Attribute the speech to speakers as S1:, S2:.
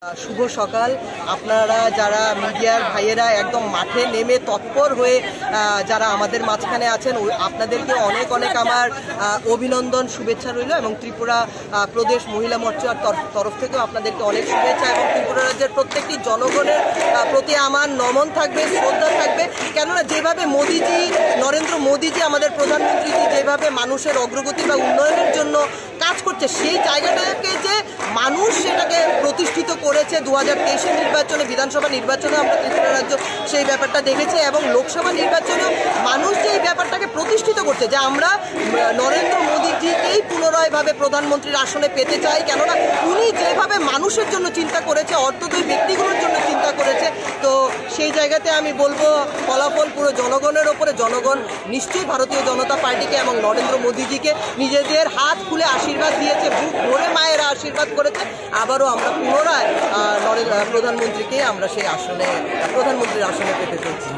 S1: শুভ সকাল। আপনারা যারা মিডিয়ার ভাইয়েরা একদম মাঠে নেমে তৎপর হয়ে যারা আমাদের মাঝখানে আছেন, আপনাদেরকে অনেক অনেক আমার অভিনন্দন, শুভেচ্ছা রইল এবং ত্রিপুরা প্রদেশ মহিলা মোর্চার তরফ থেকেও আপনাদেরকে অনেক শুভেচ্ছা এবং ত্রিপুরা রাজ্যের প্রত্যেকটি জনগণের প্রতি আমার নমন থাকবে, শ্রদ্ধা থাকবে। কেননা যেভাবে নরেন্দ্র মোদীজি আমাদের প্রধানমন্ত্রীজি যেভাবে মানুষের অগ্রগতি বা উন্নয়নের জন্য কাজ করছে, সেই জায়গাটাকে যে মানুষ সেটাকে প্রতিষ্ঠিত করেছে 2023-এর নির্বাচনে, বিধানসভা নির্বাচনে আমরা ত্রিপুরা রাজ্য সেই ব্যাপারটা দেখেছে এবং লোকসভা নির্বাচনেও মানুষ যে এই ব্যাপারটাকে প্রতিষ্ঠিত করছে যে আমরা নরেন্দ্র মোদীজিকেই পুনরায়ভাবে প্রধানমন্ত্রীর আসনে পেতে চাই। কেননা উনি যেভাবে মানুষের জন্য চিন্তা করেছে, অর্থোদয় ব্যক্তিগুলোর জন্য চিন্তা করেছে, তো সেই জায়গাতে আমি বলবো ফলাফল পুরো জনগণের ওপরে। জনগণ নিশ্চয়ই ভারতীয় জনতা পার্টিকে এবং নরেন্দ্র মোদীজিকে নিজেদের হাত খুলে আশীর্বাদ দিয়েছে, বুক ভরে মায়েরা আশীর্বাদ করেছে। আবারও আমরা পুনরায় প্রধানমন্ত্রীকে আমরা সেই আসনে, প্রধানমন্ত্রীর আসনে পেতে চলছি।